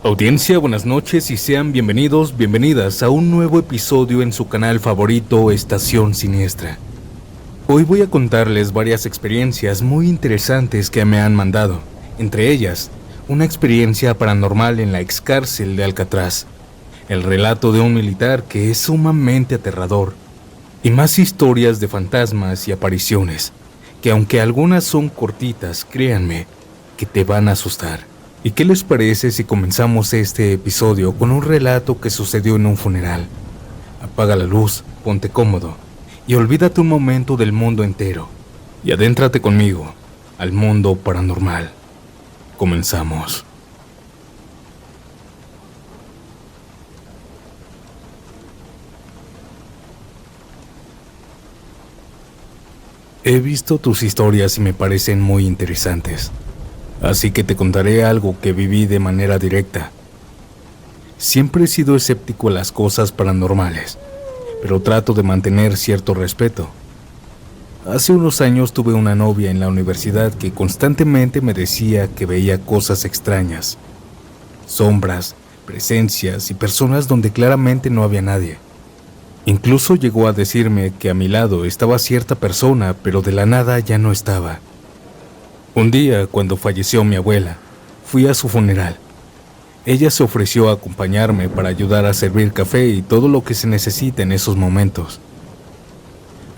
Audiencia, buenas noches y sean bienvenidos, bienvenidas a un nuevo episodio en su canal favorito, Estación Siniestra. Hoy voy a contarles varias experiencias muy interesantes que me han mandado, entre ellas, una experiencia paranormal en la excárcel de Alcatraz, el relato de un militar que es sumamente aterrador, y más historias de fantasmas y apariciones, que aunque algunas son cortitas, créanme, que te van a asustar. ¿Y qué les parece si comenzamos este episodio con un relato que sucedió en un funeral? Apaga la luz, ponte cómodo y olvídate un momento del mundo entero y adéntrate conmigo al mundo paranormal. Comenzamos. He visto tus historias y me parecen muy interesantes. Así que te contaré algo que viví de manera directa. Siempre he sido escéptico a las cosas paranormales, pero trato de mantener cierto respeto. Hace unos años tuve una novia en la universidad que constantemente me decía que veía cosas extrañas, sombras, presencias y personas donde claramente no había nadie. Incluso llegó a decirme que a mi lado estaba cierta persona, pero de la nada ya no estaba. Un día, cuando falleció mi abuela, fui a su funeral. Ella se ofreció a acompañarme para ayudar a servir café y todo lo que se necesita en esos momentos.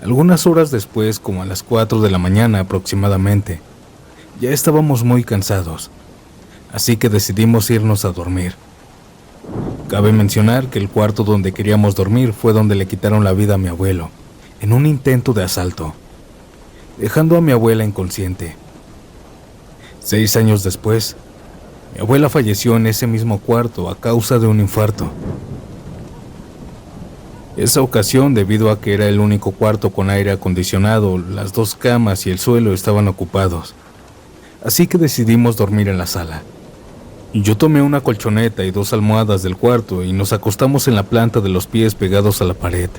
Algunas horas después, como a las 4 de la mañana aproximadamente, ya estábamos muy cansados, así que decidimos irnos a dormir. Cabe mencionar que el cuarto donde queríamos dormir fue donde le quitaron la vida a mi abuelo, en un intento de asalto, dejando a mi abuela inconsciente. 6 años después, mi abuela falleció en ese mismo cuarto a causa de un infarto. Esa ocasión, debido a que era el único cuarto con aire acondicionado, las 2 camas y el suelo estaban ocupados. Así que decidimos dormir en la sala. Yo tomé una colchoneta y 2 almohadas del cuarto y nos acostamos en la planta de los pies pegados a la pared.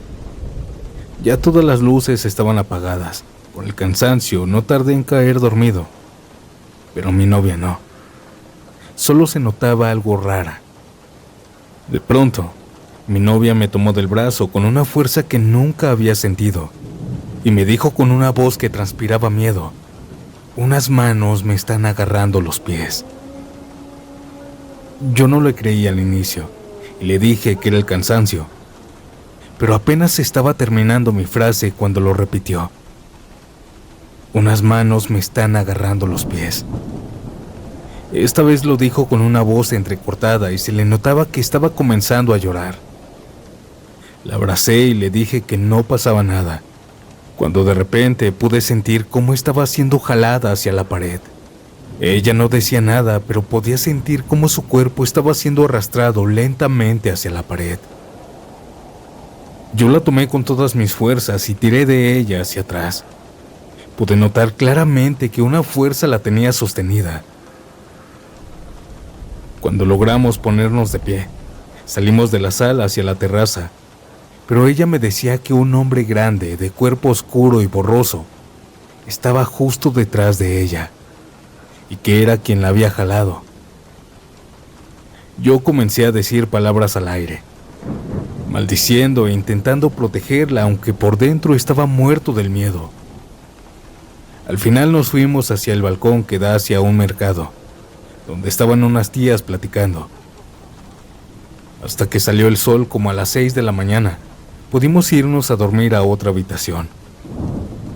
Ya todas las luces estaban apagadas. Por el cansancio, no tardé en caer dormido. Pero mi novia no. Solo se notaba algo rara. De pronto, mi novia me tomó del brazo con una fuerza que nunca había sentido y me dijo con una voz que transpiraba miedo: "Unas manos me están agarrando los pies". Yo no le creí al inicio y le dije que era el cansancio, pero apenas estaba terminando mi frase cuando lo repitió: "Unas manos me están agarrando los pies". Esta vez lo dijo con una voz entrecortada y se le notaba que estaba comenzando a llorar. La abracé y le dije que no pasaba nada, cuando de repente pude sentir cómo estaba siendo jalada hacia la pared. Ella no decía nada, pero podía sentir cómo su cuerpo estaba siendo arrastrado lentamente hacia la pared. Yo la tomé con todas mis fuerzas y tiré de ella hacia atrás. Pude notar claramente que una fuerza la tenía sostenida. Cuando logramos ponernos de pie, salimos de la sala hacia la terraza, pero ella me decía que un hombre grande, de cuerpo oscuro y borroso, estaba justo detrás de ella, y que era quien la había jalado. Yo comencé a decir palabras al aire, maldiciendo e intentando protegerla, aunque por dentro estaba muerto del miedo. Al final nos fuimos hacia el balcón que da hacia un mercado, donde estaban unas tías platicando. Hasta que salió el sol como a las 6 de la mañana, pudimos irnos a dormir a otra habitación.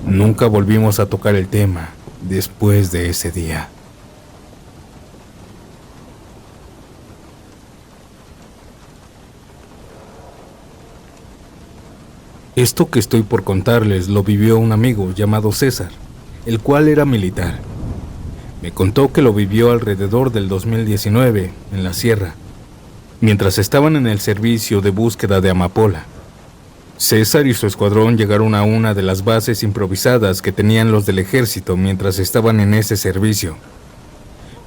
Nunca volvimos a tocar el tema después de ese día. Esto que estoy por contarles lo vivió un amigo llamado César, el cual era militar. Me contó que lo vivió alrededor del 2019, en la sierra, mientras estaban en el servicio de búsqueda de amapola. César y su escuadrón llegaron a una de las bases improvisadas que tenían los del ejército mientras estaban en ese servicio.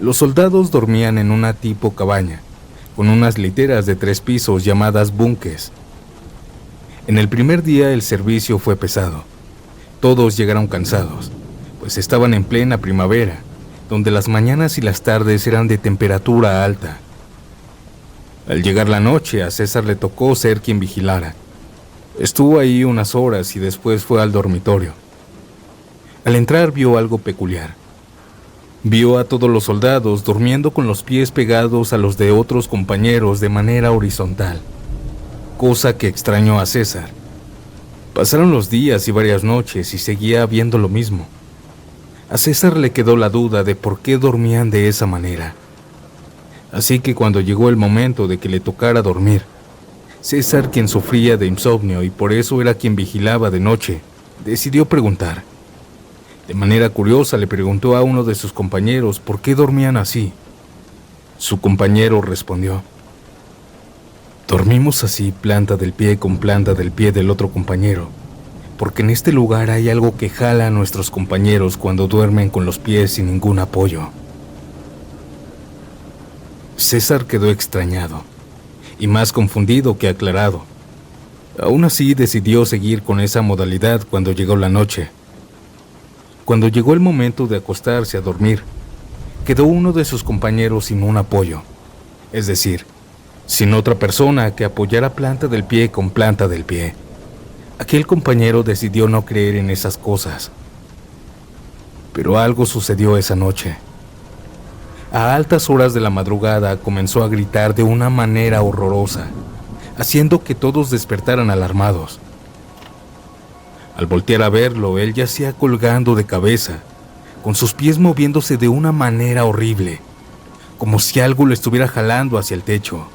Los soldados dormían en una tipo cabaña, con unas literas de 3 pisos llamadas búnkers. En el primer día el servicio fue pesado. Todos llegaron cansados, pues estaban en plena primavera, donde las mañanas y las tardes eran de temperatura alta. Al llegar la noche, a César le tocó ser quien vigilara. Estuvo ahí unas horas y después fue al dormitorio. Al entrar vio algo peculiar. Vio a todos los soldados durmiendo con los pies pegados a los de otros compañeros de manera horizontal, cosa que extrañó a César. Pasaron los días y varias noches y seguía viendo lo mismo. A César le quedó la duda de por qué dormían de esa manera. Así que cuando llegó el momento de que le tocara dormir, César, quien sufría de insomnio y por eso era quien vigilaba de noche, decidió preguntar. De manera curiosa le preguntó a uno de sus compañeros por qué dormían así. Su compañero respondió: dormimos así, planta del pie con planta del pie del otro compañero, porque en este lugar hay algo que jala a nuestros compañeros cuando duermen con los pies sin ningún apoyo. César quedó extrañado, y más confundido que aclarado. Aún así decidió seguir con esa modalidad cuando llegó la noche. Cuando llegó el momento de acostarse a dormir, quedó uno de sus compañeros sin un apoyo, es decir, sin otra persona que apoyara planta del pie con planta del pie. Aquel compañero decidió no creer en esas cosas. Pero algo sucedió esa noche. A altas horas de la madrugada comenzó a gritar de una manera horrorosa, haciendo que todos despertaran alarmados. Al voltear a verlo, él yacía colgando de cabeza, con sus pies moviéndose de una manera horrible, como si algo lo estuviera jalando hacia el techo.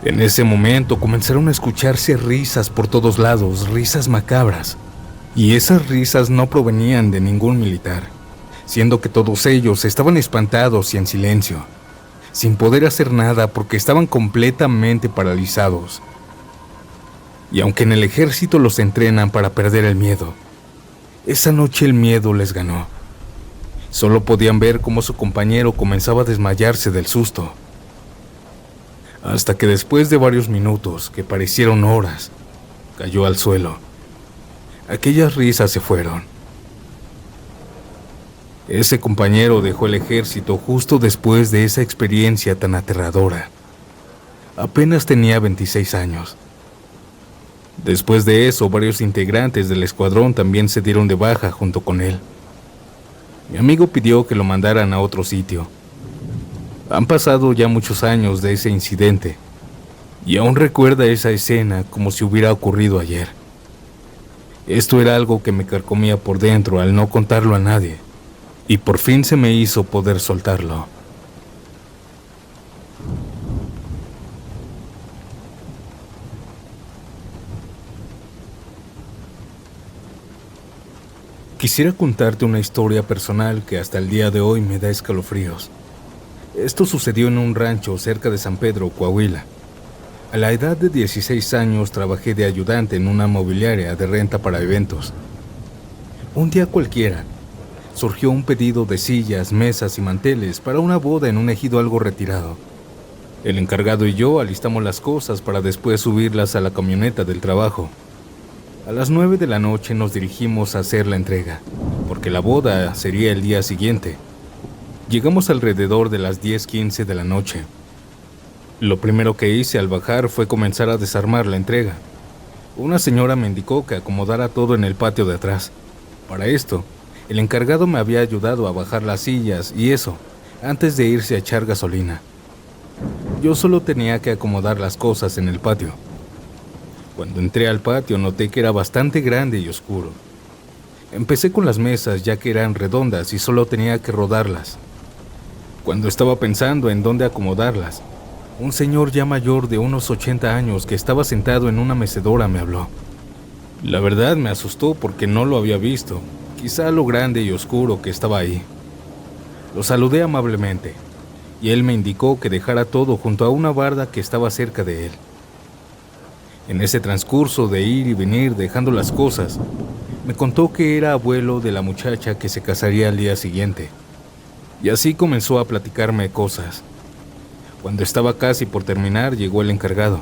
En ese momento comenzaron a escucharse risas por todos lados, risas macabras, y esas risas no provenían de ningún militar, siendo que todos ellos estaban espantados y en silencio, sin poder hacer nada porque estaban completamente paralizados. Y aunque en el ejército los entrenan para perder el miedo, esa noche el miedo les ganó. Solo podían ver cómo su compañero comenzaba a desmayarse del susto. Hasta que después de varios minutos, que parecieron horas, cayó al suelo. Aquellas risas se fueron. Ese compañero dejó el ejército justo después de esa experiencia tan aterradora. Apenas tenía 26 años. Después de eso, varios integrantes del escuadrón también se dieron de baja junto con él. Mi amigo pidió que lo mandaran a otro sitio. Han pasado ya muchos años de ese incidente, y aún recuerda esa escena como si hubiera ocurrido ayer. Esto era algo que me carcomía por dentro al no contarlo a nadie, y por fin se me hizo poder soltarlo. Quisiera contarte una historia personal que hasta el día de hoy me da escalofríos. Esto sucedió en un rancho cerca de San Pedro, Coahuila. A la edad de 16 años trabajé de ayudante en una mobiliaria de renta para eventos. Un día cualquiera, surgió un pedido de sillas, mesas y manteles para una boda en un ejido algo retirado. El encargado y yo alistamos las cosas para después subirlas a la camioneta del trabajo. A las 9 de la noche nos dirigimos a hacer la entrega, porque la boda sería el día siguiente. Llegamos alrededor de las 10:15 de la noche. Lo primero que hice al bajar fue comenzar a desarmar la entrega. Una señora me indicó que acomodara todo en el patio de atrás. Para esto, el encargado me había ayudado a bajar las sillas y eso, antes de irse a echar gasolina. Yo solo tenía que acomodar las cosas en el patio. Cuando entré al patio noté que era bastante grande y oscuro. Empecé con las mesas ya que eran redondas y solo tenía que rodarlas. Cuando estaba pensando en dónde acomodarlas, un señor ya mayor de unos 80 años que estaba sentado en una mecedora me habló. La verdad me asustó porque no lo había visto, quizá lo grande y oscuro que estaba ahí. Lo saludé amablemente y él me indicó que dejara todo junto a una barda que estaba cerca de él. En ese transcurso de ir y venir dejando las cosas, me contó que era abuelo de la muchacha que se casaría al día siguiente. Y así comenzó a platicarme cosas. Cuando estaba casi por terminar, llegó el encargado.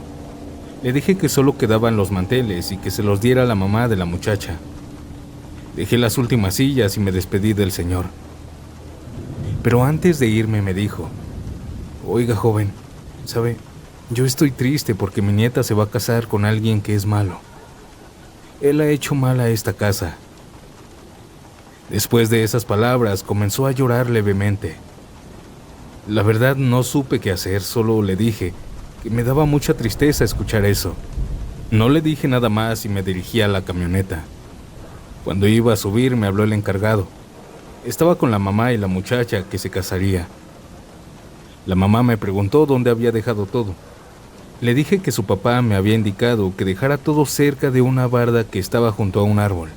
Le dije que solo quedaban los manteles y que se los diera a la mamá de la muchacha. Dejé las últimas sillas y me despedí del señor. Pero antes de irme me dijo: «Oiga, joven, Sabe, yo estoy triste porque mi nieta se va a casar con alguien que es malo. Él ha hecho mal a esta casa. Después de esas palabras comenzó a llorar levemente. La verdad no supe qué hacer, solo le dije que me daba mucha tristeza escuchar eso. No le dije nada más y me dirigí a la camioneta. Cuando iba a subir me habló el encargado. Estaba con la mamá y la muchacha que se casaría. La mamá me preguntó dónde había dejado todo. Le dije que su papá me había indicado que dejara todo cerca de una barda que estaba junto a un árbol.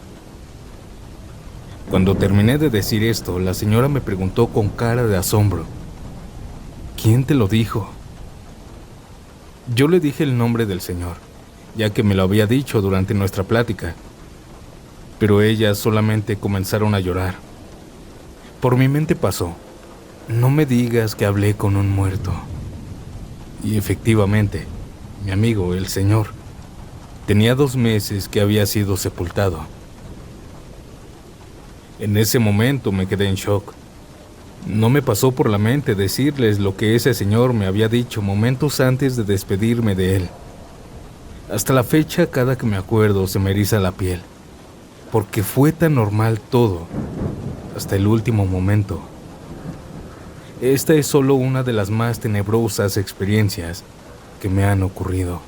Cuando terminé de decir esto, la señora me preguntó con cara de asombro: ¿quién te lo dijo? Yo le dije el nombre del señor, ya que me lo había dicho durante nuestra plática. Pero ellas solamente comenzaron a llorar. Por mi mente pasó: no me digas que hablé con un muerto. Y efectivamente, mi amigo, el señor, tenía 2 meses que había sido sepultado. En ese momento me quedé en shock. No me pasó por la mente decirles lo que ese señor me había dicho momentos antes de despedirme de él. Hasta la fecha, cada que me acuerdo se me eriza la piel, porque fue tan normal todo, hasta el último momento. Esta es solo una de las más tenebrosas experiencias que me han ocurrido.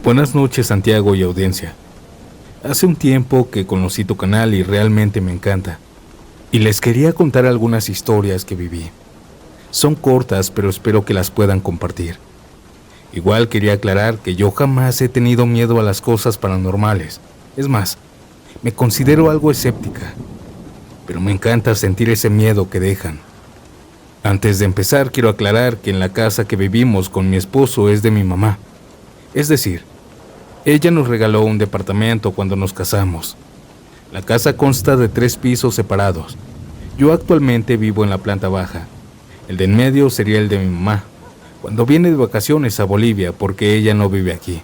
Buenas noches, Santiago y audiencia. Hace un tiempo que conocí tu canal y realmente me encanta. Y les quería contar algunas historias que viví. Son cortas, pero espero que las puedan compartir. Igual quería aclarar que yo jamás he tenido miedo a las cosas paranormales. Es más, me considero algo escéptica. Pero me encanta sentir ese miedo que dejan. Antes de empezar, quiero aclarar que en la casa que vivimos con mi esposo es de mi mamá. Es decir, ella nos regaló un departamento cuando nos casamos. La casa consta de 3 pisos separados. Yo actualmente vivo en la planta baja. El de en medio sería el de mi mamá, cuando viene de vacaciones a Bolivia porque ella no vive aquí.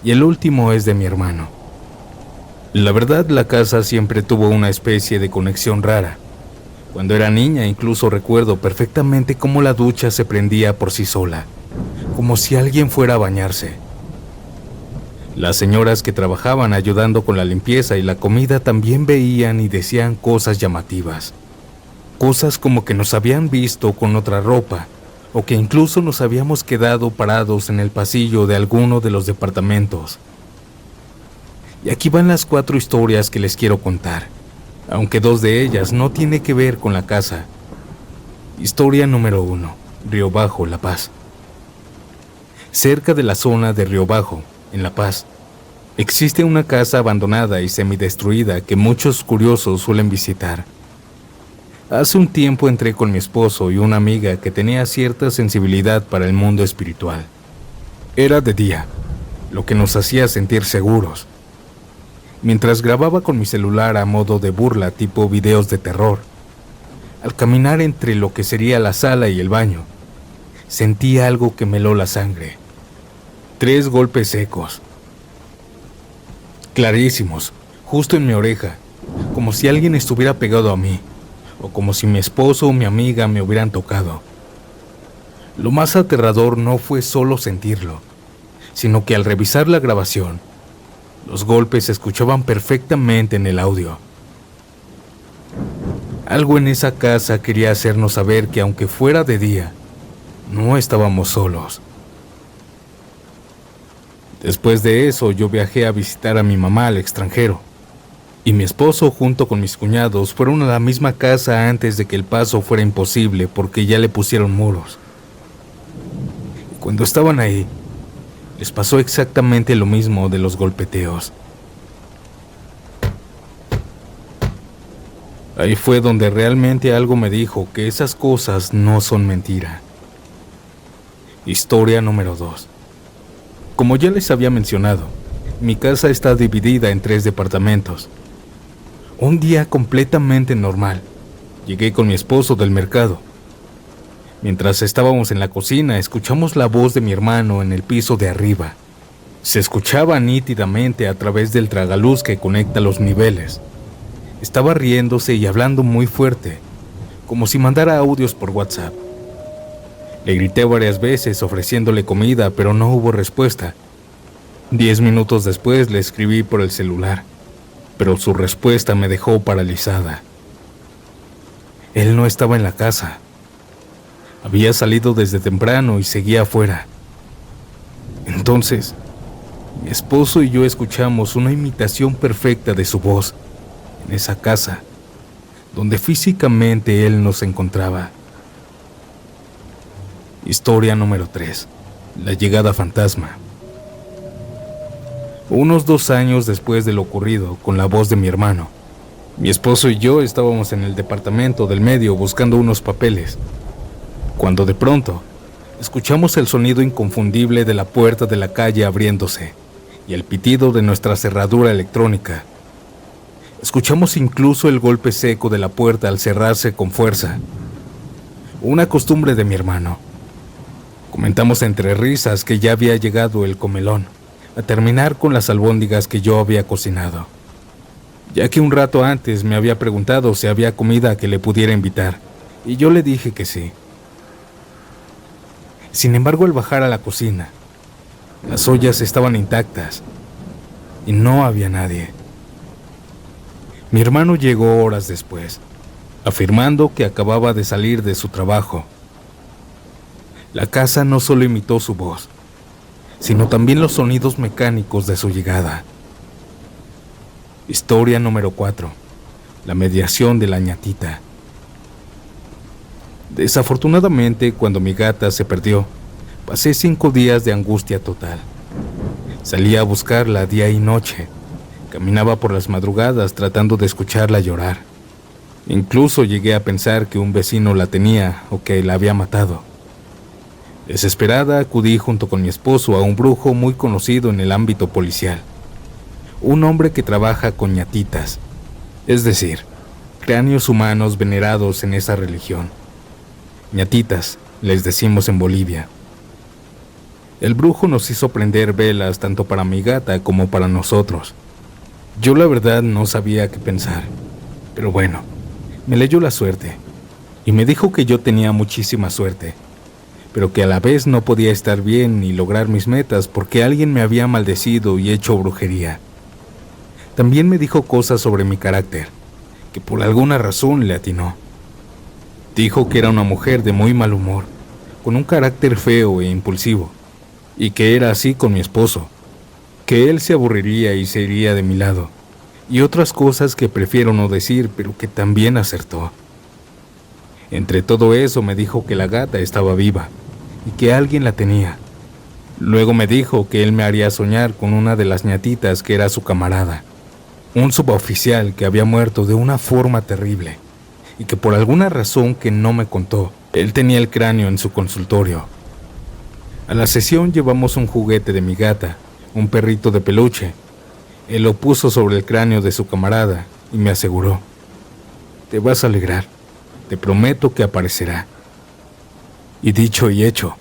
Y el último es de mi hermano. La verdad, la casa siempre tuvo una especie de conexión rara. Cuando era niña incluso recuerdo perfectamente cómo la ducha se prendía por sí sola, como si alguien fuera a bañarse. Las señoras que trabajaban ayudando con la limpieza y la comida también veían y decían cosas llamativas. Cosas como que nos habían visto con otra ropa, o que incluso nos habíamos quedado parados en el pasillo de alguno de los departamentos. Y aquí van las 4 historias que les quiero contar, aunque 2 de ellas no tienen que ver con la casa. Historia número 1, Río Bajo, La Paz. Cerca de la zona de Río Bajo, en La Paz, existe una casa abandonada y semidestruida que muchos curiosos suelen visitar. Hace un tiempo entré con mi esposo y una amiga que tenía cierta sensibilidad para el mundo espiritual. Era de día, lo que nos hacía sentir seguros. Mientras grababa con mi celular a modo de burla tipo videos de terror, al caminar entre lo que sería la sala y el baño, sentí algo que me heló la sangre. 3 golpes secos, clarísimos, justo en mi oreja, como si alguien estuviera pegado a mí, o como si mi esposo o mi amiga me hubieran tocado. Lo más aterrador no fue solo sentirlo, sino que al revisar la grabación, los golpes se escuchaban perfectamente en el audio. Algo en esa casa quería hacernos saber que aunque fuera de día, no estábamos solos. Después de eso, yo viajé a visitar a mi mamá al extranjero, y mi esposo junto con mis cuñados fueron a la misma casa antes de que el paso fuera imposible porque ya le pusieron muros. Cuando estaban ahí, les pasó exactamente lo mismo de los golpeteos. Ahí fue donde realmente algo me dijo que esas cosas no son mentira. Historia número 2. Como ya les había mencionado, mi casa está dividida en 3 departamentos. Un día completamente normal, llegué con mi esposo del mercado. Mientras estábamos en la cocina, escuchamos la voz de mi hermano en el piso de arriba. Se escuchaba nítidamente a través del tragaluz que conecta los niveles. Estaba riéndose y hablando muy fuerte, como si mandara audios por WhatsApp. Le grité varias veces ofreciéndole comida, pero no hubo respuesta. 10 minutos después le escribí por el celular, pero su respuesta me dejó paralizada. Él no estaba en la casa. Había salido desde temprano y seguía afuera. Entonces, mi esposo y yo escuchamos una imitación perfecta de su voz en esa casa, donde físicamente él nos encontraba. Historia número 3. La llegada fantasma. Unos 2 años después de lo ocurrido con la voz de mi hermano, mi esposo y yo estábamos en el departamento del medio buscando unos papeles, cuando de pronto escuchamos el sonido inconfundible de la puerta de la calle abriéndose y el pitido de nuestra cerradura electrónica. Escuchamos incluso el golpe seco de la puerta al cerrarse con fuerza. Una costumbre de mi hermano. Comentamos entre risas que ya había llegado el comelón a terminar con las albóndigas que yo había cocinado, ya que un rato antes me había preguntado si había comida que le pudiera invitar, y yo le dije que sí. Sin embargo, al bajar a la cocina, las ollas estaban intactas y no había nadie. Mi hermano llegó horas después, afirmando que acababa de salir de su trabajo. La casa no solo imitó su voz, sino también los sonidos mecánicos de su llegada. Historia número 4. La mediación de la ñatita. Desafortunadamente, cuando mi gata se perdió, pasé 5 días de angustia total. Salía a buscarla día y noche. Caminaba por las madrugadas tratando de escucharla llorar. Incluso llegué a pensar que un vecino la tenía o que la había matado. Desesperada, acudí junto con mi esposo a un brujo muy conocido en el ámbito policial. Un hombre que trabaja con ñatitas, es decir, cráneos humanos venerados en esa religión. ñatitas, les decimos en Bolivia. El brujo nos hizo prender velas tanto para mi gata como para nosotros. Yo la verdad no sabía qué pensar, pero bueno, me leyó la suerte y me dijo que yo tenía muchísima suerte, pero que a la vez no podía estar bien ni lograr mis metas porque alguien me había maldecido y hecho brujería. También me dijo cosas sobre mi carácter, que por alguna razón le atinó. Dijo que era una mujer de muy mal humor, con un carácter feo e impulsivo, y que era así con mi esposo, que él se aburriría y se iría de mi lado, y otras cosas que prefiero no decir, pero que también acertó. Entre todo eso me dijo que la gata estaba viva, y que alguien la tenía. Luego me dijo que él me haría soñar con una de las ñatitas que era su camarada, un suboficial que había muerto de una forma terrible, y que por alguna razón que no me contó, él tenía el cráneo en su consultorio. A la sesión llevamos un juguete de mi gata, un perrito de peluche. Él lo puso sobre el cráneo de su camarada y me aseguró: «Te vas a alegrar, te prometo que aparecerá». Y dicho y hecho,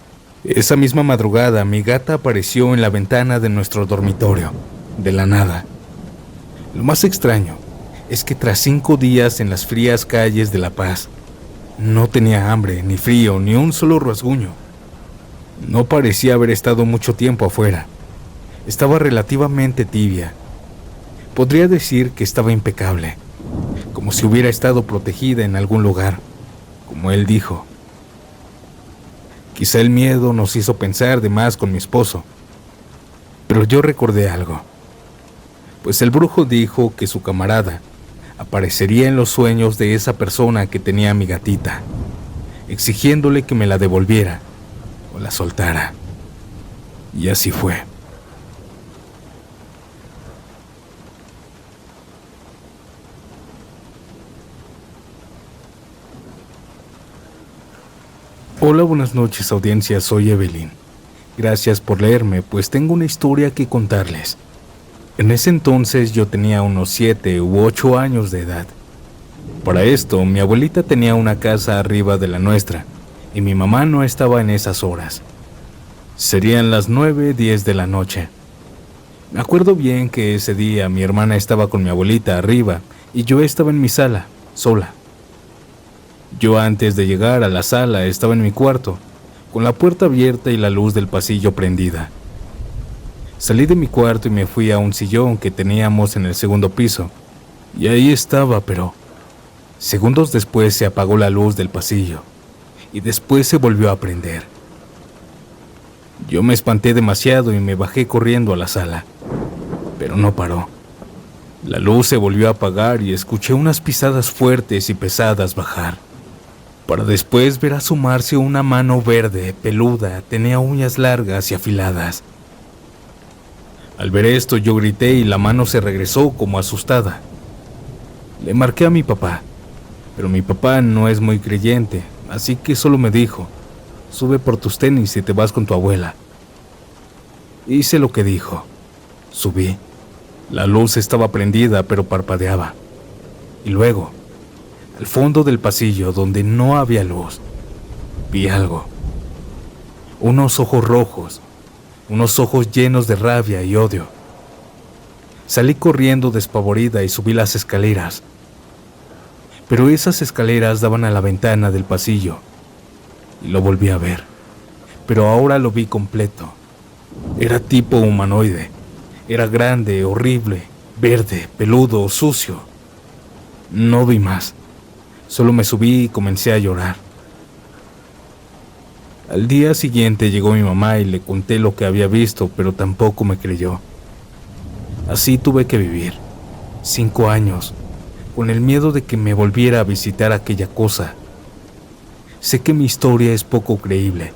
esa misma madrugada mi gata apareció en la ventana de nuestro dormitorio, de la nada. Lo más extraño es que tras 5 días en las frías calles de La Paz, no tenía hambre, ni frío, ni un solo rasguño. No parecía haber estado mucho tiempo afuera. Estaba relativamente tibia. Podría decir que estaba impecable, como si hubiera estado protegida en algún lugar, como él dijo. Quizá el miedo nos hizo pensar de más con mi esposo, pero yo recordé algo, pues el brujo dijo que su camarada aparecería en los sueños de esa persona que tenía a mi gatita, exigiéndole que me la devolviera o la soltara. Y así fue. Hola, buenas noches audiencia, soy Evelyn. Gracias por leerme, pues tengo una historia que contarles. En ese entonces yo tenía unos 7 u 8 años de edad. Para esto, mi abuelita tenía una casa arriba de la nuestra, y mi mamá no estaba en esas horas. Serían las 9:10 de la noche. Me acuerdo bien que ese día mi hermana estaba con mi abuelita arriba y yo estaba en mi sala, sola. Yo antes de llegar a la sala estaba en mi cuarto, con la puerta abierta y la luz del pasillo prendida. Salí de mi cuarto y me fui a un sillón que teníamos en el segundo piso, y ahí estaba, pero segundos después se apagó la luz del pasillo, y después se volvió a prender. Yo me espanté demasiado y me bajé corriendo a la sala, pero no paró. La luz se volvió a apagar y escuché unas pisadas fuertes y pesadas bajar, para después ver asomarse una mano verde, peluda, tenía uñas largas y afiladas. Al ver esto yo grité y la mano se regresó como asustada. Le marqué a mi papá, pero mi papá no es muy creyente, así que solo me dijo: sube por tus tenis y te vas con tu abuela. Hice lo que dijo. Subí. La luz estaba prendida pero parpadeaba. Y luego, al fondo del pasillo donde no había luz, vi algo. Unos ojos rojos, unos ojos llenos de rabia y odio. Salí corriendo despavorida y subí las escaleras. Pero esas escaleras daban a la ventana del pasillo. Y lo volví a ver, pero ahora lo vi completo. Era tipo humanoide. Era grande, horrible, verde, peludo, sucio. No vi más. Solo me subí y comencé a llorar. Al día siguiente llegó mi mamá y le conté lo que había visto, pero tampoco me creyó. Así tuve que vivir 5 años, con el miedo de que me volviera a visitar aquella cosa. Sé que mi historia es poco creíble,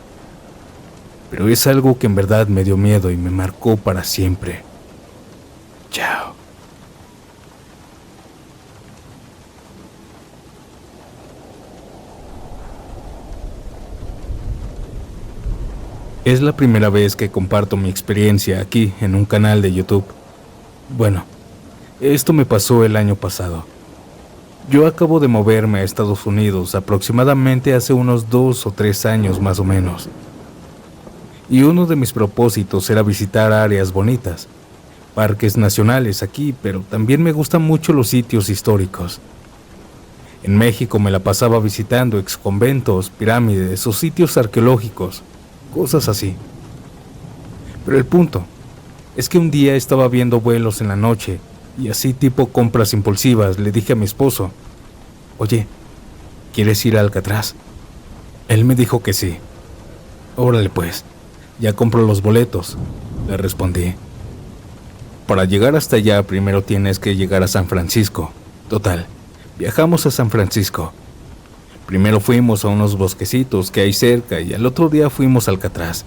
pero es algo que en verdad me dio miedo y me marcó para siempre. Chao. Es la primera vez que comparto mi experiencia aquí en un canal de YouTube. Bueno, esto me pasó el año pasado. Yo acabo de moverme a Estados Unidos aproximadamente hace unos 2 o 3 años más o menos. Y uno de mis propósitos era visitar áreas bonitas, parques nacionales aquí, pero también me gustan mucho los sitios históricos. En México me la pasaba visitando exconventos, pirámides o sitios arqueológicos, cosas así. Pero el punto es que un día estaba viendo vuelos en la noche y así tipo compras impulsivas le dije a mi esposo: oye, ¿quieres ir a Alcatraz? Él me dijo que sí. Órale pues, ya compro los boletos, le respondí. Para llegar hasta allá primero tienes que llegar a San Francisco. Total, viajamos a San Francisco. Primero fuimos a unos bosquecitos que hay cerca y al otro día fuimos a Alcatraz.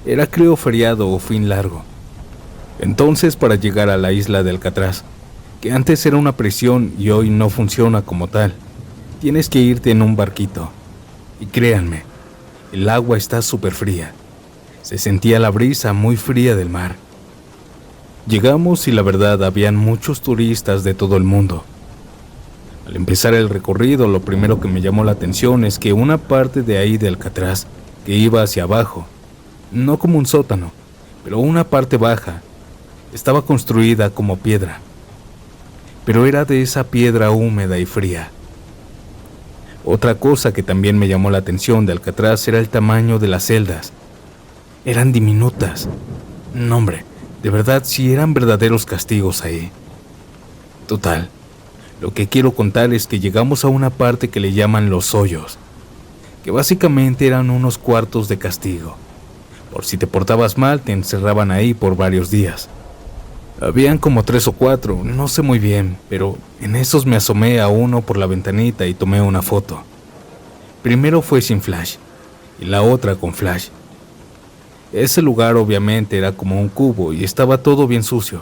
Era creo feriado o fin largo. Entonces para llegar a la isla de Alcatraz, que antes era una prisión y hoy no funciona como tal, tienes que irte en un barquito. Y créanme, el agua está súper fría. Se sentía la brisa muy fría del mar. Llegamos y la verdad habían muchos turistas de todo el mundo. Al empezar el recorrido, lo primero que me llamó la atención es que una parte de ahí de Alcatraz, que iba hacia abajo, no como un sótano, pero una parte baja, estaba construida como piedra. Pero era de esa piedra húmeda y fría. Otra cosa que también me llamó la atención de Alcatraz era el tamaño de las celdas. Eran diminutas. No, hombre, de verdad sí eran verdaderos castigos ahí. Total. Lo que quiero contar es que llegamos a una parte que le llaman los hoyos, que básicamente eran unos cuartos de castigo. Por si te portabas mal, te encerraban ahí por varios días. Habían como 3 o 4, no sé muy bien, pero en esos me asomé a uno por la ventanita y tomé una foto. Primero fue sin flash, y la otra con flash. Ese lugar obviamente era como un cubo y estaba todo bien sucio.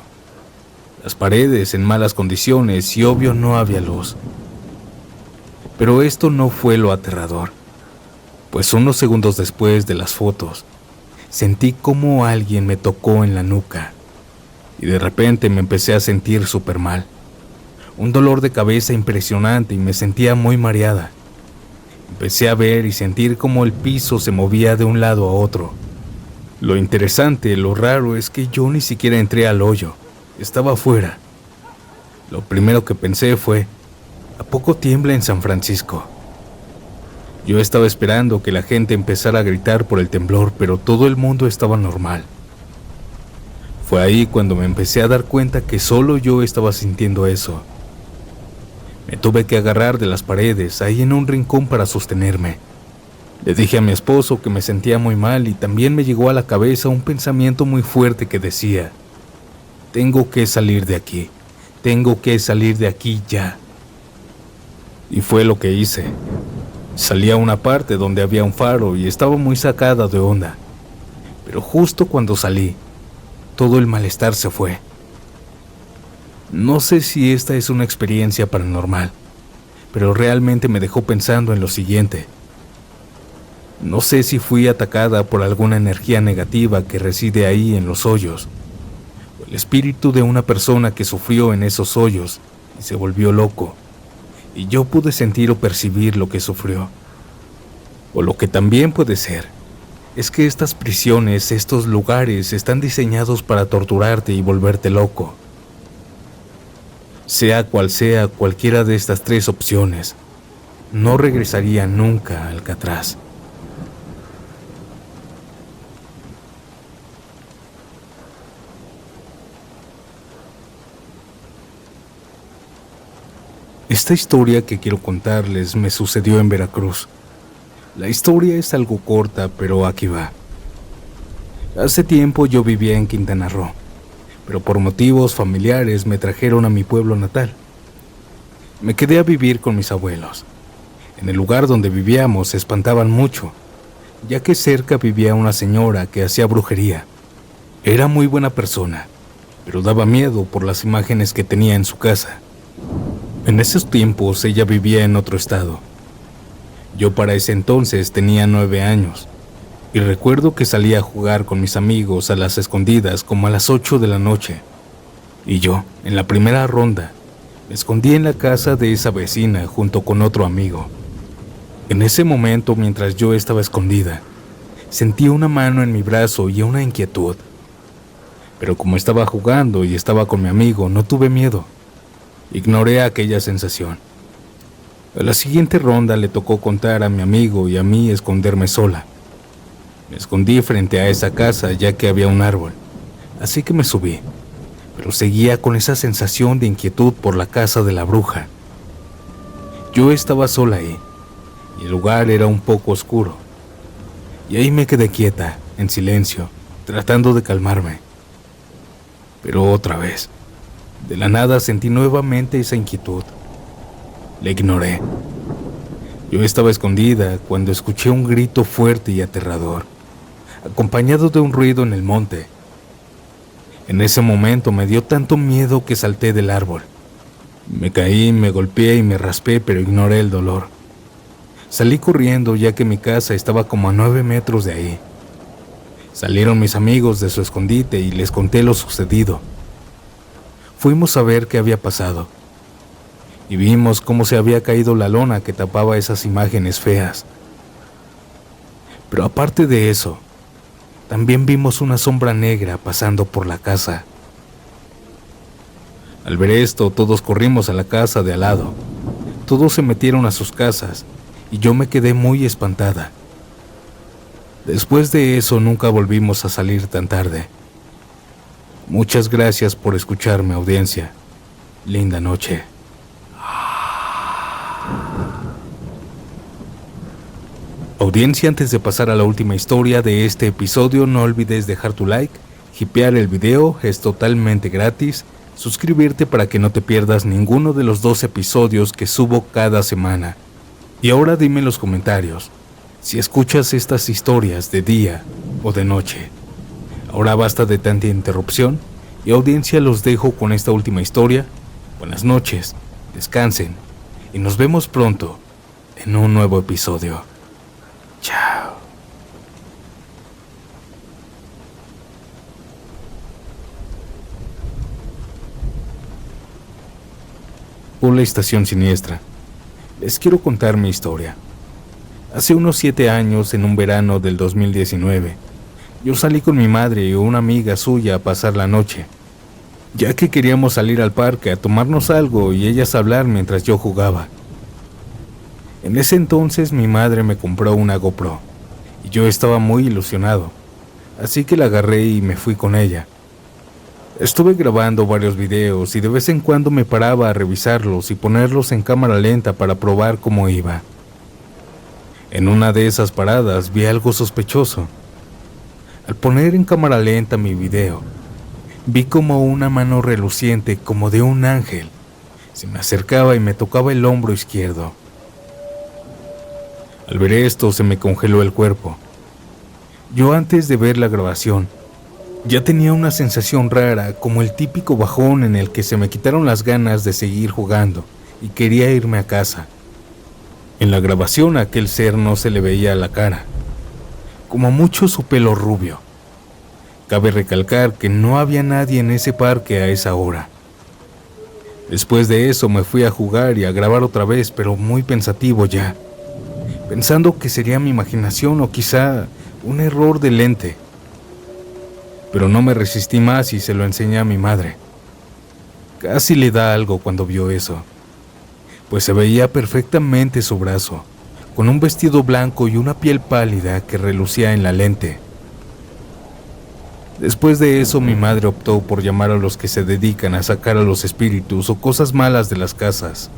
Las paredes en malas condiciones y obvio no había luz. Pero esto no fue lo aterrador, pues unos segundos después de las fotos, sentí como alguien me tocó en la nuca y de repente me empecé a sentir súper mal. Un dolor de cabeza impresionante y me sentía muy mareada. Empecé a ver y sentir cómo el piso se movía de un lado a otro. Lo interesante, lo raro es que yo ni siquiera entré al hoyo, estaba afuera. Lo primero que pensé fue, ¿a poco tiembla en San Francisco? Yo estaba esperando que la gente empezara a gritar por el temblor, pero todo el mundo estaba normal. Fue ahí cuando me empecé a dar cuenta que solo yo estaba sintiendo eso. Me tuve que agarrar de las paredes, ahí en un rincón para sostenerme. Le dije a mi esposo que me sentía muy mal y también me llegó a la cabeza un pensamiento muy fuerte que decía, tengo que salir de aquí, tengo que salir de aquí ya. Y fue lo que hice. Salí a una parte donde había un faro y estaba muy sacada de onda. Pero justo cuando salí, todo el malestar se fue. No sé si esta es una experiencia paranormal, pero realmente me dejó pensando en lo siguiente. No sé si fui atacada por alguna energía negativa que reside ahí en los hoyos, o el espíritu de una persona que sufrió en esos hoyos y se volvió loco, y yo pude sentir o percibir lo que sufrió. O lo que también puede ser, es que estas prisiones, estos lugares, están diseñados para torturarte y volverte loco. Sea cual sea cualquiera de estas tres opciones, no regresaría nunca a Alcatraz. Esta historia que quiero contarles me sucedió en Veracruz. La historia es algo corta, pero aquí va. Hace tiempo yo vivía en Quintana Roo, pero por motivos familiares me trajeron a mi pueblo natal. Me quedé a vivir con mis abuelos. En el lugar donde vivíamos se espantaban mucho, ya que cerca vivía una señora que hacía brujería. Era muy buena persona, pero daba miedo por las imágenes que tenía en su casa. En esos tiempos ella vivía en otro estado. Yo para ese entonces tenía 9 años, y recuerdo que salía a jugar con mis amigos a las escondidas como a las 8 de la noche. Y yo, en la primera ronda, me escondí en la casa de esa vecina junto con otro amigo. En ese momento, mientras yo estaba escondida, sentí una mano en mi brazo y una inquietud. Pero como estaba jugando y estaba con mi amigo, no tuve miedo. Ignoré aquella sensación. A la siguiente ronda le tocó contar a mi amigo y a mí esconderme sola. Me escondí frente a esa casa ya que había un árbol, así que me subí, pero seguía con esa sensación de inquietud por la casa de la bruja. Yo estaba sola ahí, y el lugar era un poco oscuro, y ahí me quedé quieta, en silencio, tratando de calmarme. Pero otra vez, de la nada sentí nuevamente esa inquietud. La ignoré. Yo estaba escondida cuando escuché un grito fuerte y aterrador, acompañado de un ruido en el monte. En ese momento me dio tanto miedo que salté del árbol. Me caí, me golpeé y me raspé, pero ignoré el dolor. Salí corriendo ya que mi casa estaba como a 9 metros de ahí. Salieron mis amigos de su escondite y les conté lo sucedido. Fuimos a ver qué había pasado y vimos cómo se había caído la lona que tapaba esas imágenes feas. Pero aparte de eso, también vimos una sombra negra pasando por la casa. Al ver esto, todos corrimos a la casa de al lado. Todos se metieron a sus casas y yo me quedé muy espantada. Después de eso, nunca volvimos a salir tan tarde. Muchas gracias por escucharme, audiencia. Linda noche. Audiencia, antes de pasar a la última historia de este episodio, no olvides dejar tu like, hipear el video, es totalmente gratis, suscribirte para que no te pierdas ninguno de los 2 episodios que subo cada semana. Y ahora dime en los comentarios, si escuchas estas historias de día o de noche. Ahora basta de tanta interrupción y audiencia, los dejo con esta última historia. Buenas noches, descansen y nos vemos pronto en un nuevo episodio. Chao. Hola, Estación Siniestra. Les quiero contar mi historia. Hace unos 7 años, en un verano del 2019, yo salí con mi madre y una amiga suya a pasar la noche, ya que queríamos salir al parque a tomarnos algo y ellas a hablar mientras yo jugaba. En ese entonces mi madre me compró una GoPro y yo estaba muy ilusionado, así que la agarré y me fui con ella. Estuve grabando varios videos y de vez en cuando me paraba a revisarlos y ponerlos en cámara lenta para probar cómo iba. En una de esas paradas vi algo sospechoso. Al poner en cámara lenta mi video, vi como una mano reluciente como de un ángel se me acercaba y me tocaba el hombro izquierdo. Al ver esto se me congeló el cuerpo. Yo antes de ver la grabación ya tenía una sensación rara, como el típico bajón en el que se me quitaron las ganas de seguir jugando y quería irme a casa. En la grabación a aquel ser no se le veía la cara, como mucho su pelo rubio. Cabe recalcar que no había nadie en ese parque a esa hora. Después de eso me fui a jugar y a grabar otra vez, pero muy pensativo ya, pensando que sería mi imaginación o quizá un error de lente. Pero no me resistí más y se lo enseñé a mi madre. Casi le da algo cuando vio eso, pues se veía perfectamente su brazo, con un vestido blanco y una piel pálida que relucía en la lente. Después de eso mi madre optó por llamar a los que se dedican a sacar a los espíritus o cosas malas de las casas.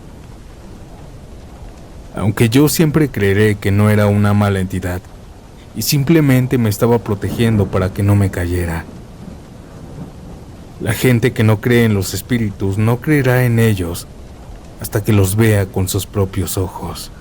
Aunque yo siempre creeré que no era una mala entidad y simplemente me estaba protegiendo para que no me cayera. La gente que no cree en los espíritus no creerá en ellos hasta que los vea con sus propios ojos.